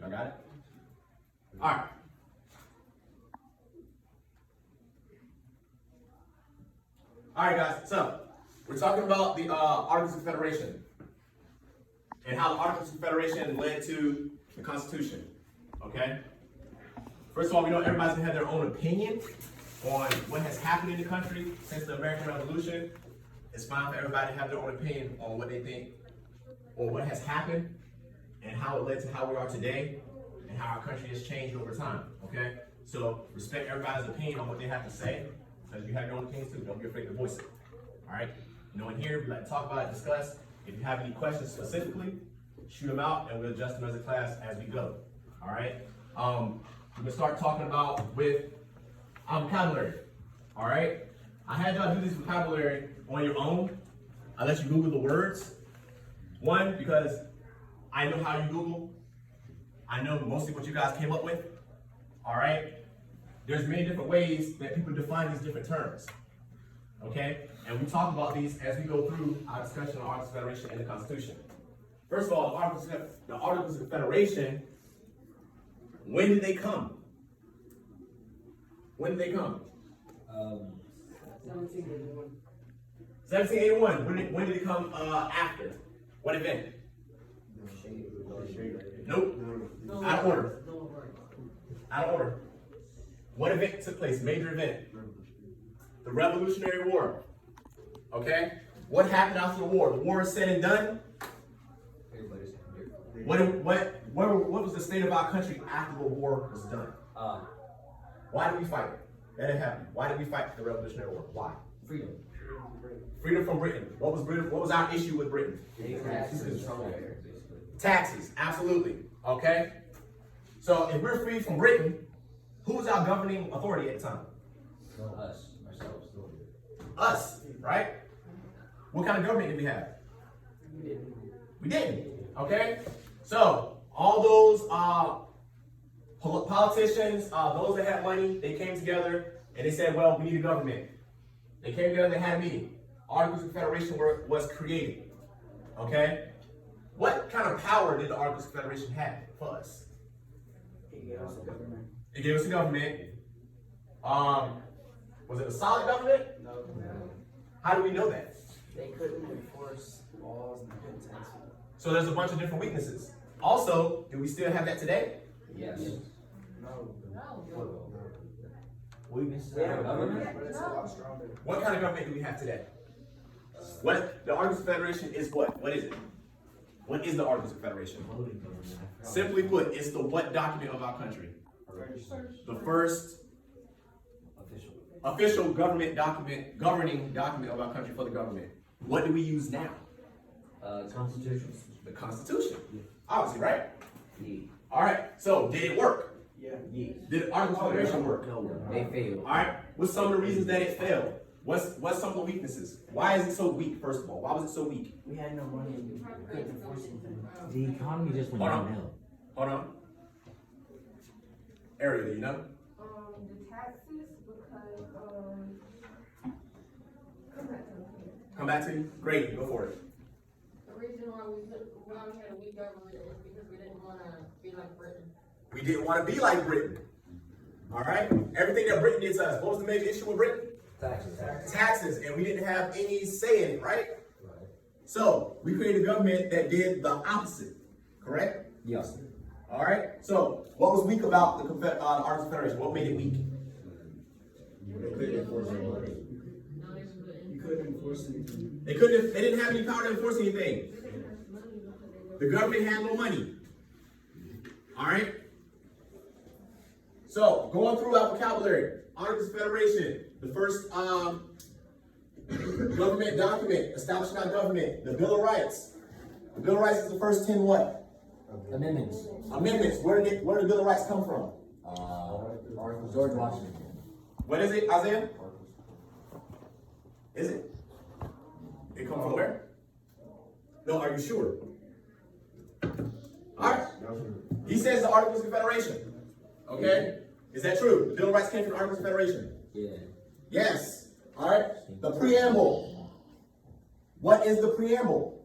Y'all got it? All right. All right, guys. So we're talking about the Articles of Confederation and how the Articles of Confederation led to the Constitution. Okay. First of all, we know everybody's gonna have their own opinion on what has happened in the country since the American Revolution. It's fine for everybody to have their own opinion on what they think or what has happened and how it led to how we are today and how our country has changed over time, okay? So respect everybody's opinion on what they have to say, because you have your own opinions too. Don't be afraid to voice it, all right? You know, in here, we like to talk about it, discuss. If you have any questions specifically, shoot them out and we'll adjust them as a class as we go, all right? We're gonna start talking about with vocabulary, all right? I had y'all do this vocabulary on your own. I let you Google the words. One, because I know how you Google. I know mostly what you guys came up with, all right? There's many different ways that people define these different terms, okay? And we talk about these as we go through our discussion on Articles of Confederation and the Constitution. First of all, the Articles of Confederation, when did they come? When did they come? 1781. 1781. When did it come after? What event? Nope. Out of order. Out of order. What event took place? Major event. The Revolutionary War. Okay? What happened after the war? The war is said and done. What was the state of our country after the war was done? Why did we fight? That didn't happen. Why did we fight the Revolutionary War? Why? Freedom. Freedom from Britain. What was our issue with Britain? Taxes. Absolutely. Okay? So if we're free from Britain, who was our governing authority at the time? Us. Ourselves. Us, right? What kind of government did we have? We didn't. Okay? So all those politicians, those that had money, they came together and they said, well, we need a government. They came together, they had a meeting. Articles of Confederation was created. Okay? What kind of power did the Articles of Confederation have for us? It gave us a government. It gave us a government. Was it a solid government? No. How do we know that? They couldn't enforce laws and couldn't tax it. So there's a bunch of different weaknesses. Also, do we still have that today? Yes. No. Weaknesses Yeah, of government? but it's a lot stronger. What kind of government do we have today? What the Articles of Confederation is what? What is it? What is the Articles of Confederation? Simply put, it's the what document of our country? The first official government document, governing document of our country for the government. What do we use now? Constitution. The Constitution. Obviously, right? Yeah. All right. So did it work? Yeah. Yeah. Did the Articles of Confederation work? No, they failed. All right. What's some of the reasons that it failed? What's some of the weaknesses? Why is it so weak? First of all, why was it so weak? We had no money and we couldn't enforce anything. The economy just went downhill. Hold on. Ariel, do you know? The taxes, because, Come back to you. Great. Go for it. the reason why we had a weak government is because we didn't want to be like Britain. We didn't want to be like Britain. All right. Everything that Britain did to us. What was the major issue with Britain? Taxes, and we didn't have any say in it, right? So we created a government that did the opposite, correct? Yes. All right. So what was weak about the Articles of Confederation? What made it weak? You couldn't enforce anything. They didn't have any power to enforce anything. The government had no money. All right. So going through our vocabulary, Articles of Confederation, the first government document establishing our government, the Bill of Rights. The Bill of Rights is the first 10 what? Amendments. Amendments. Where did the Bill of Rights come from? George Washington. What is it, Isaiah? Is it? It come from where? No, are you sure? All right. He says the Articles of Confederation. Okay? Is that true? The Bill of Rights came from the Articles of Confederation. Yeah. Yes. All right. The preamble. What is the preamble?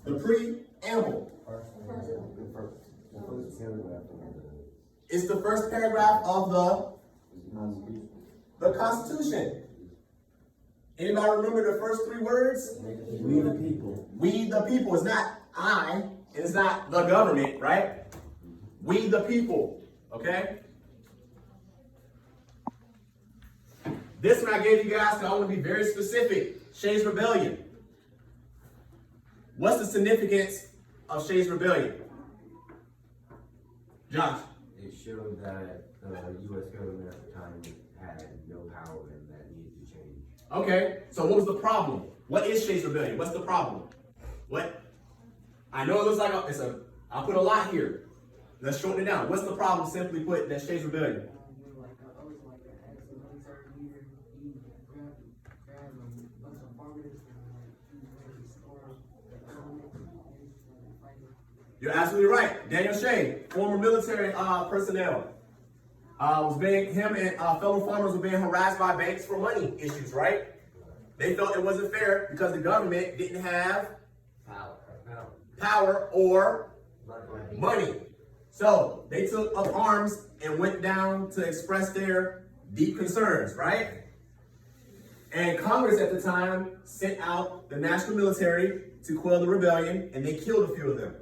The preamble. It's the first paragraph of the Constitution. Anybody remember the first three words? We the people. We the people. It's not I, and it's not the government, right? We the people, okay? This one I gave you guys, because I want to be very specific. Shays Rebellion. What's the significance of Shays Rebellion? Josh? It showed that the U.S. government at the time had no power and that needed to change. Okay, so what was the problem? What is Shays Rebellion? What's the problem? What? I know it looks like I'll put a lot here. Let's shorten it down. What's the problem, simply put, that Shays Rebellion? You're absolutely right. Daniel Shay, former military personnel, him and fellow farmers were being harassed by banks for money issues, right? They felt it wasn't fair because the government didn't have power or money. So they took up arms and went down to express their deep concerns, right? And Congress at the time sent out the national military to quell the rebellion, and they killed a few of them.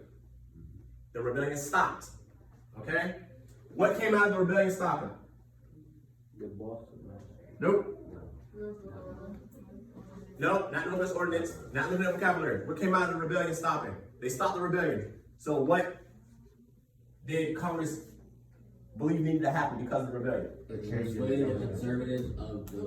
The rebellion stopped. Okay? What came out of the rebellion stopping? Nope. Nope, not Northwest Ordinance, not limited vocabulary. What came out of the rebellion stopping? They stopped the rebellion. So what did Congress believe needed to happen because of the rebellion? Persuaded the conservatives of the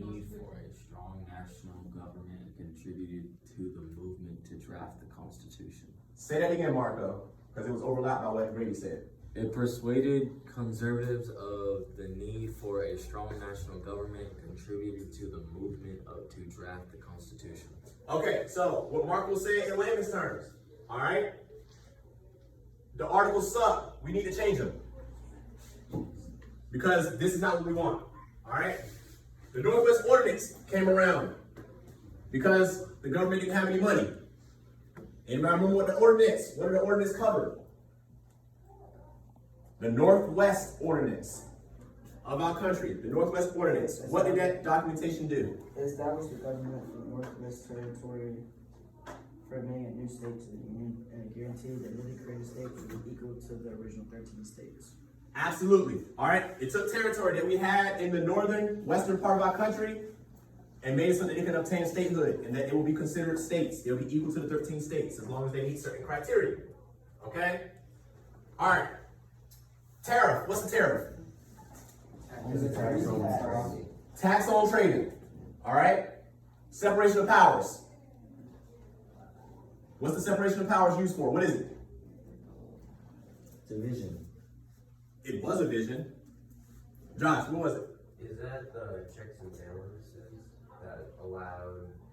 need for a strong national government and contributed to the movement to draft the Constitution. Say that again, Marco, because it was overlapped by what Grady said. It persuaded conservatives of the need for a strong national government and contributed to the movement to draft the Constitution. Okay, so what Marco said in layman's terms, all right? The articles suck. We need to change them. Because this is not what we want, all right? The Northwest Ordinance came around because the government didn't have any money. Anybody remember what did the ordinance cover? The Northwest Ordinance of our country, the Northwest Ordinance. What did that documentation do? It established the government for the Northwest Territory for admitting a new state to the Union and guaranteed that newly created states would be equal to the original 13 states. Absolutely. All right. It took territory that we had in the northern, western part of our country and made it so that it can obtain statehood and that it will be considered states. They'll be equal to the 13 states as long as they meet certain criteria. Okay? All right. Tariff. What's the tariff? Tax on trading. All right? Separation of powers. What's the separation of powers used for? What is it? Division. It was a vision. Josh, what was it? Is that the checks and balances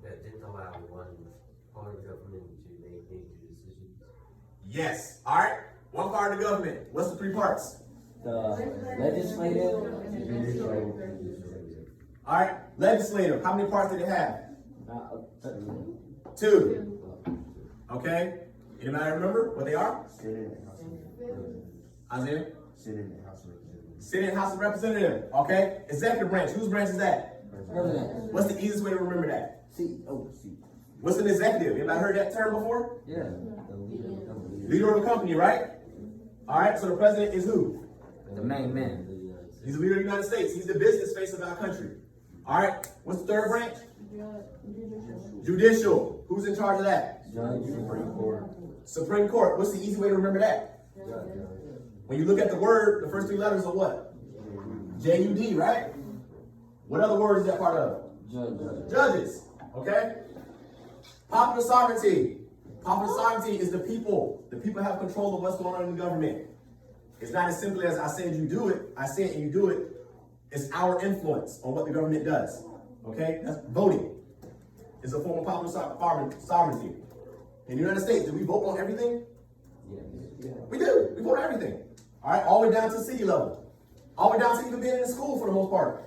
that didn't allow one part of the government to make major decisions? Yes. All right. One part of the government. What's the three parts? The legislative. All right. Legislative. How many parts did it have? 2. Okay. Anybody remember what they are? Isaiah? Senate and House of Representatives. Okay. Executive branch. Whose branch is that? President. What's the easiest way to remember that? C. What's an executive? Anybody heard that term before? Yeah. Leader of a company, right? All right. So the president is who? The main man. He's the leader of the United States. He's the business face of our country. All right. What's the third branch? Judicial. Who's in charge of that? Judge. Supreme Court. What's the easy way to remember that? When you look at the word, the first 3 letters are what? J-U-D, right? What other word is that part of? Judges. Okay? Popular sovereignty. Popular sovereignty is the people. The people have control of what's going on in the government. It's not as simple as I said you do it, I said and you do it. It's our influence on what the government does. Okay? That's voting. It's a form of popular sovereignty. In the United States, do we vote on everything? Yeah. We do. We vote on everything. All right? All the way down to city level. All the way down to even being in the school for the most part.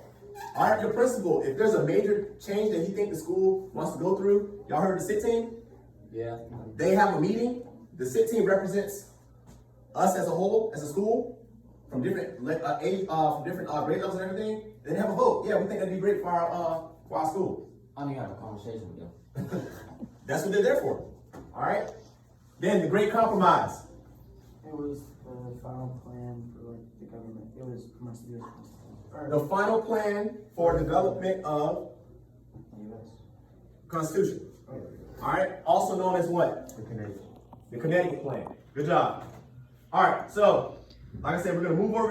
All right? Your principal, if there's a major change that he thinks the school wants to go through, y'all heard the SIT team? Yeah. They have a meeting. The SIT team represents us as a whole, as a school, from different age, from different grade levels and everything, then have a vote. Yeah, we think that'd be great for our school. I need to have a conversation with them. That's what they're there for. All right. Then the Great Compromise. It was the final plan for like the government. It was pretty much the US. The final plan for development of US. Constitution. All right. Also known as what? The Connecticut Plan. Good job. All right. So, like I said, we're gonna move over.